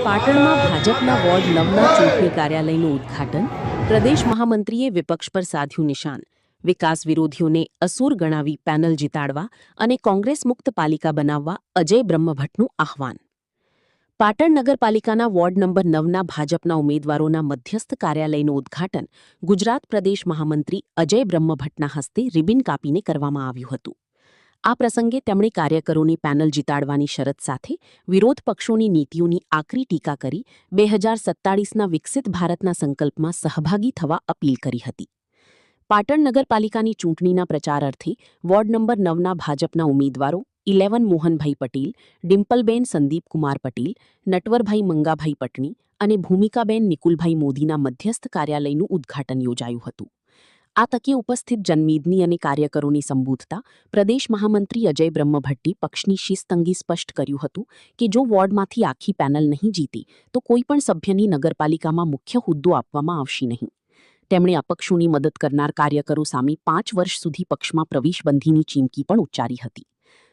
પાટણમાં ભાજપના વોર્ડ 9ના ચૂંટણી કાર્યાલયનું ઉદ્ઘાટન. પ્રદેશ મહામંત્રીએ વિપક્ષ પર સાધ્યું નિશાન. વિકાસ વિરોધીઓને અસુર ગણાવી પેનલ જીતાડવા અને કોંગ્રેસ મુક્ત પાલિકા બનાવવા અજય બ્રહ્મભટ્ટનું આહ્વાન. પાટણ નગરપાલિકાના વોર્ડ નંબર 9ના ભાજપના ઉમેદવારોના મધ્યસ્થ કાર્યાલયનું ઉદ્ઘાટન ગુજરાત પ્રદેશ મહામંત્રી અજય બ્રહ્મભટ્ટના હસ્તે રિબિન કાપીને કરવામાં આવ્યું હતું. આ પ્રસંગે તેમણે કાર્યકરોની પેનલ જીતાડવાની શરત સાથે વિરોધ પક્ષોની નીતિઓની આકરી ટીકા કરી 2047ના વિકસિત ભારતના સંકલ્પમાં સહભાગી થવા અપીલ કરી હતી. પાટણ નગરપાલિકાની ચૂંટણીના પ્રચાર અર્થે વોર્ડ નંબર 9ના ભાજપના ઉમેદવારો 11 મોહનભાઈ પટેલ, ડિમ્પલબેન સંદીપકુમાર પટેલ, નટવરભાઈ મંગાભાઈ પટણી અને ભૂમિકાબેન નિકુલભાઈ મોદીના મધ્યસ્થ કાર્યાલયનું ઉદ્ઘાટન યોજાયું હતું. આ તકે ઉપસ્થિત જનમેદની અને કાર્યકરોની સંબોધતા પ્રદેશ મહામંત્રી અજય બ્રહ્મભટ્ટે પક્ષની શિસ્ત અંગે સ્પષ્ટ કર્યું હતું કે જો વોર્ડમાંથી આખી પેનલ નહીં જીતે તો કોઈપણ સભ્યની નગરપાલિકામાં મુખ્ય હોદ્દો આપવામાં આવશે નહીં. તેમણે અપક્ષોની મદદ કરનાર કાર્યકરો સામે 5 વર્ષ સુધી પક્ષમાં પ્રવેશબંધીની ચીમકી પણ ઉચ્ચારી હતી.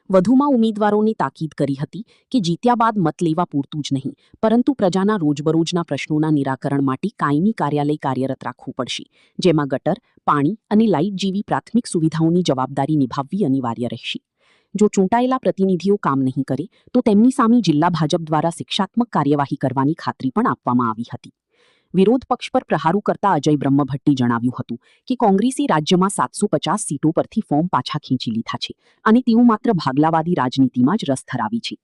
વધુમાં ઉમેદવારોને તાકીદ કરી હતી કે જીત્યા બાદ મત લેવા પૂરતું જ નહીં પરંતુ પ્રજાના રોજબરોજના પ્રશ્નોના નિરાકરણ માટે કાયમી કાર્યાલય કાર્યરત રાખવું પડશે, જેમાં ગટર, પાણી અને લાઇટ જેવી પ્રાથમિક સુવિધાઓની જવાબદારી નિભાવવી અનિવાર્ય રહેશે. જો ચૂંટાયેલા પ્રતિનિધિઓ કામ નહીં કરે તો તેમની સામે જિલ્લા ભાજપ દ્વારા શિક્ષાત્મક કાર્યવાહી કરવાની ખાતરી પણ આપવામાં આવી હતી. વિરોધ પક્ષ પર પ્રહારો કરતા અજય બ્રહ્મભટ્ટે જણાવ્યું હતું કે કોંગ્રેસે રાજ્યમાં 750 સીટો પરથી ફોર્મ પાછા ખેંચી લીધા છે અને તેઓ માત્ર ભાગલાવાદી રાજનીતિમાં જ રસ ધરાવે છે.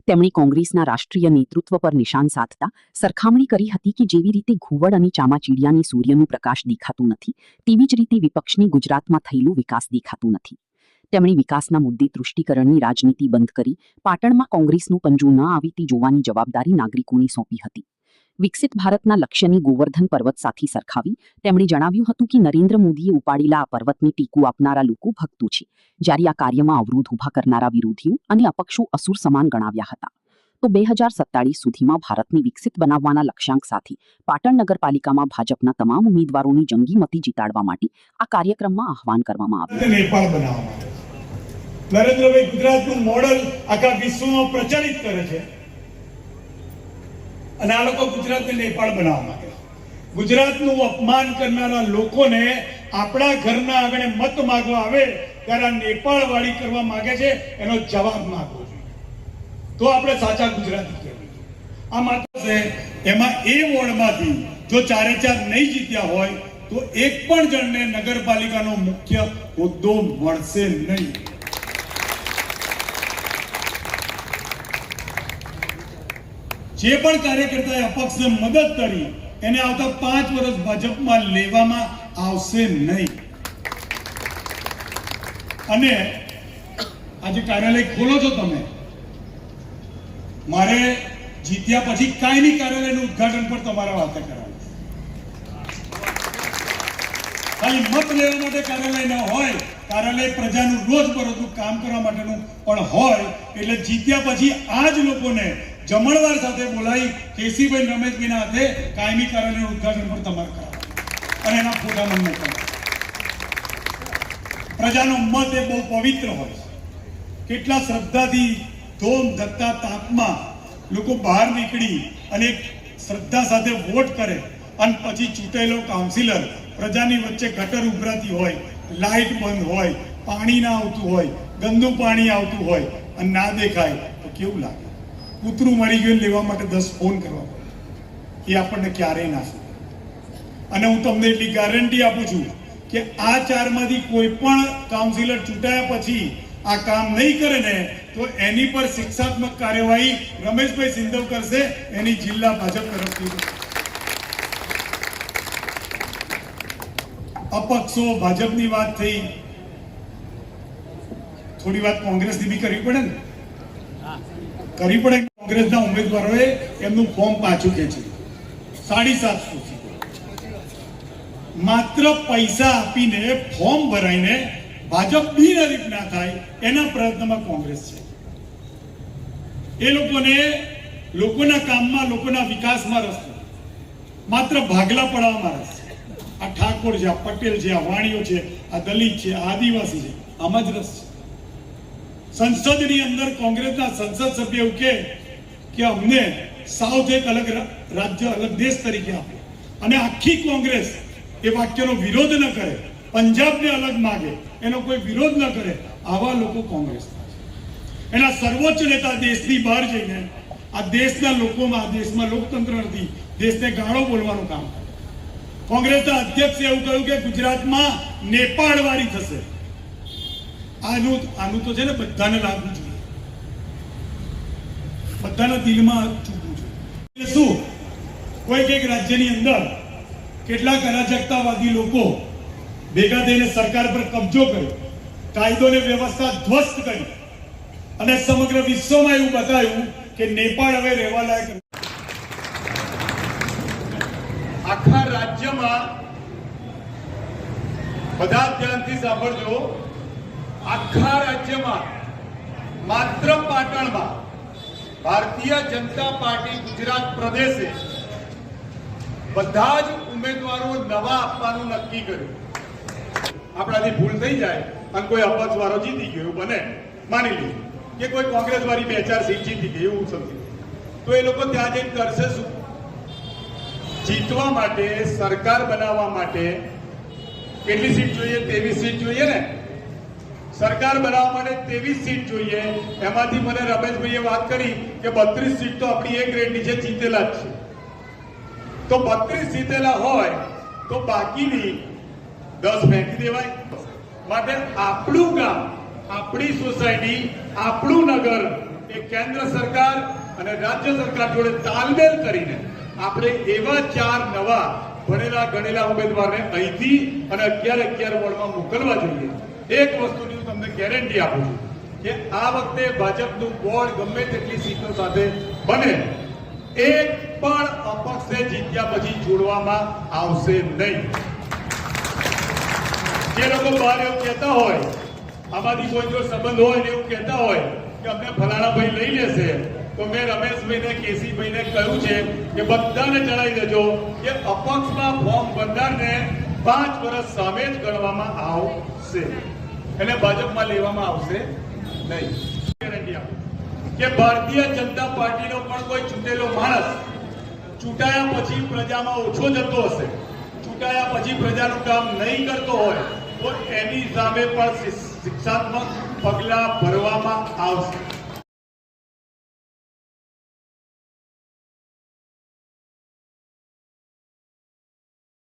તેમણે કોંગ્રેસના રાષ્ટ્રીય નેતૃત્વ પર નિશાન સાધતા સરખામણી કરી હતી કે જેવી રીતે ઘુવડ અને ચામાચીડિયાની સૂર્યનું પ્રકાશ દેખાતું નથી તેવી જ રીતે વિપક્ષની ગુજરાતમાં થયેલો વિકાસ દેખાતું નથી. તેમણે વિકાસના મુદ્દે તૃષ્ટિકરણની રાજનીતિ બંધ કરી પાટણમાં કોંગ્રેસનું પંજું ન આવે તે જોવાની જવાબદારી નાગરિકોને સોંપી હતી. વિકસિત ભારતના લક્ષ્યની ગોવર્ધન પર્વત સાથે સરખાવી તેમણે જણાવ્યું હતું કે નરેન્દ્ર મોદીએ ઉપાડેલા આ પર્વતને ટેકો આપનારા લોકો ભક્તો છે, જ્યારે આ કાર્યમાં અવરોધ ઊભા કરનારા વિરોધીઓ અને અપક્ષો અસુર સમાન ગણાવ્યા હતા. તો 2047 સુધીમાં ભારતને વિકસિત બનાવવાના લક્ષ્યાંક સાથે પાટણ નગરપાલિકામાં ભાજપના તમામ ઉમેદવારોની જંગી મતી જીતાડવા માટે આ કાર્યક્રમમાં આહવાન કરવામાં આવ્યું. નરેન્દ્રભાઈ ગુજરાતનું મોડલ આખા વિશ્વમાં પ્રચલિત કરે છે અને આ લોકો ગુજરાતને નેપાળ બનાવવા માંગે. ગુજરાતનું અપમાન કરનારા લોકોને આપણા ઘરના આગળ મત માંગવા આવે ત્યારે આ નેપાળ વાળી કરવા માંગે છે એનો જવાબ માંગવો જોઈએ. તો આપણે સાચા ગુજરાતી કહેવું. આ માત્ર છે એમાં એ વોર્ડમાંથી જો 4-4 નહીં જીત્યા હોય તો એક પણ જણને નગરપાલિકાનો મુખ્ય હોદ્દો મળશે નહીં. જે પણ કાર્યકર્તાએ અપક્ષને મદદ કરી એને આવતા 5 વર્ષ ભાજપમાં લેવામાં આવશે નહીં. અને આજે કાર્યાલય ખોલો છો તમે, મારે જીત્યા પછી કાયમી કાર્યાલયનું ઉદ્ઘાટન પણ તમારા વાતે કરાવે. ખાલી મત લેવા માટે કાર્યાલય ન હોય, કાર્યાલય પ્રજાનું રોજબરોજનું કામ કરવા માટેનું પણ હોય. એટલે જીત્યા પછી આ જ લોકોને જમણવાર સાથે બોલાવી કેસીભાઈ રમેશભાઈના હાથે કાયમી કાર્યાલયનું ઉદ્ઘાટન પણ તમારે કરાવવાનું અને એના ફોટા મને મોકલવા. પ્રજાનો મત એ બહુ પવિત્ર હોય છે. કેટલા શ્રદ્ધાથી ધોમ ધકતા તાપમાં લોકો બહાર નીકળી અને શ્રદ્ધા સાથે વોટ કરે અને પછી ચૂંટાયેલો કાઉન્સિલર પ્રજાની વચ્ચે ગટર ઉભરાતી હોય, લાઇટ બંધ હોય, પાણી ના આવતું હોય, ગંદુ પાણી આવતું હોય અને ના દેખાય તો કેવું લાગે? કૂતરું મરી ગયું લેવા માટે 10 ફોન કરવા પડે. એ આપણને ક્યારેય ના થાય. અને હું તમને એટલી ગેરંટી આપું છું કે આ 4 માંથી કોઈ પણ કાઉન્સિલર ચૂંટાયા પછી આ કામ નહીં કરે ને તો એની પર શિક્ષાત્મક કાર્યવાહી રમેશભાઈ સિંધવ કરશે, એની જિલ્લા ભાજપ તરફથી. અપક્ષો ભાજપની વાત થઈ, થોડી વાત કોંગ્રેસની બી કરવી પડે ને. કરવી પડે. કોંગ્રેસના ઉમેદવારોએ એમનું ફોર્મ પાછું ખેંચ્યું 750 માત્ર પૈસા આપીને ફોર્મ ભરાઈને ભાજપ બિનહરીફ ના થાય એના પ્રયત્નમાં કોંગ્રેસ છે. એ લોકોને લોકોના કામમાં, લોકોના વિકાસમાં રસ નથી, માત્ર ભાગલા પડાવવામાં રસ છે. આ ઠાકોર છે, આ પટેલ છે, આ વાણીઓ છે, આ દલિત છે, આ આદિવાસી છે, આમાં જ રસ છે. સંસદની અંદર કોંગ્રેસના સંસદ સભ્ય એવું કે અમને સાઉથ એક અલગ રાજ્ય અલગ દેશ તરીકે આપે અને આખી કોંગ્રેસ એ વાક્યનો વિરોધ ન કરે, પંજાબને અલગ માગે, એનો કોઈ વિરોધ ન કરે, આવા લોકો કોંગ્રેસ એના સર્વોચ્ચ નેતા દેશની બહાર જઈને આ દેશના લોકોમાં, આ દેશમાં લોકતંત્ર નથી, દેશને ગાળો બોલવાનું કામ કરે. કોંગ્રેસના અધ્યક્ષે એવું કહ્યું કે ગુજરાતમાં નેપાળવાળી થશે. આનું તો છે ને બધાને લાગવું જોઈએ, બધાના દિલમાં ચૂકવું જોઈએ. શું કોઈક એક રાજ્યની અંદર કેટલાક અરાજકતાવાદી લોકો ભેગા થઈને સરકાર પર કબજો કર્યો, કાયદો ને વ્યવસ્થા ધ્વસ્ત કરી અને સમગ્ર વિશ્વમાં એવું બતાવ્યું કે નેપાળ હવે રહેવા લાયક નથી. આખા રાજ્યમાં બધા ધ્યાનથી સાંભળજો, આખા રાજ્યમાં માત્ર પાટણમાં ભારતીય જનતા પાર્ટી ગુજરાત પ્રદેશે બધા જ ઉમેદવારો નવા આપવાનું નક્કી કર્યું. આપણાથી ભૂલ થઈ જાય અને કોઈ અપક્ષ વાળો જીતી ગયો એવું બને, માની લો કે કોઈ કોંગ્રેસ વાળી 2-4 સીટ જીતી ગઈ એવું સમજી, તો એ લોકો ત્યાં જઈને કરશે શું? જીતવા માટે, સરકાર બનાવવા માટે કેટલી સીટ જોઈએ? 23 સીટ જોઈએ ને. સરકાર બનાવવા માટે 23 સીટ જોઈએ. એમાંથી મને રમેશભાઈએ વાત કરી કે 32 સીટ તો આપણી એક ગ્રેડ નીચે જીતેલા જ છે. તો 32 જીતેલા હોય તો બાકીની 10 ફેંકી દેવાય. માટે આપણું ગામ, આપણી સોસાયટી, આપણું નગર એ કેન્દ્ર સરકાર અને રાજ્ય સરકાર જોડે તાલમેલ કરીને આપણે એવા 4 નવા ભણેલા ગણેલા ઉમેદવારને અહીંથી અને 11 વોર્ડમાં મોકલવા જોઈએ. એક વસ્તુની હું તમને ગેરંટી આપું છું કે આ વખતે ભાજપનું બોર્ડ ગમે તેટલી સીટો સાથે બને, એક પણ અપક્ષે જીત્યા પછી છોડવામાં આવશે નહીં. જે લોકો બહાર એવું કહેતા હોય, આમાંથી કોઈ જો સંબંધ હોય ને એવું કહેતા હોય કે અમને ફલાણા ભાઈ લઈ લેશે, તો મેં રમેશભાઈને, કેસીભાઈને કહ્યું છે કે બધાને જણાવી દેજો કે અપક્ષમાં ફોર્મ ભરનારને 5 વર્ષ સામે જ ગણવામાં આવશે, એને ભાજપમાં લેવામાં આવશે નહીં. ગેરંટી આપું કે ભારતીય જનતા પાર્ટીનો પણ કોઈ ચૂંટેલો માણસ ચૂંટાયા પછી પ્રજામાં ઓછો જતો હશે, ચૂંટાયા પછી પ્રજાનું કામ નહીં કરતો હોય તો એની સામે પણ શિક્ષાત્મક પગલાં ભરવામાં આવશે.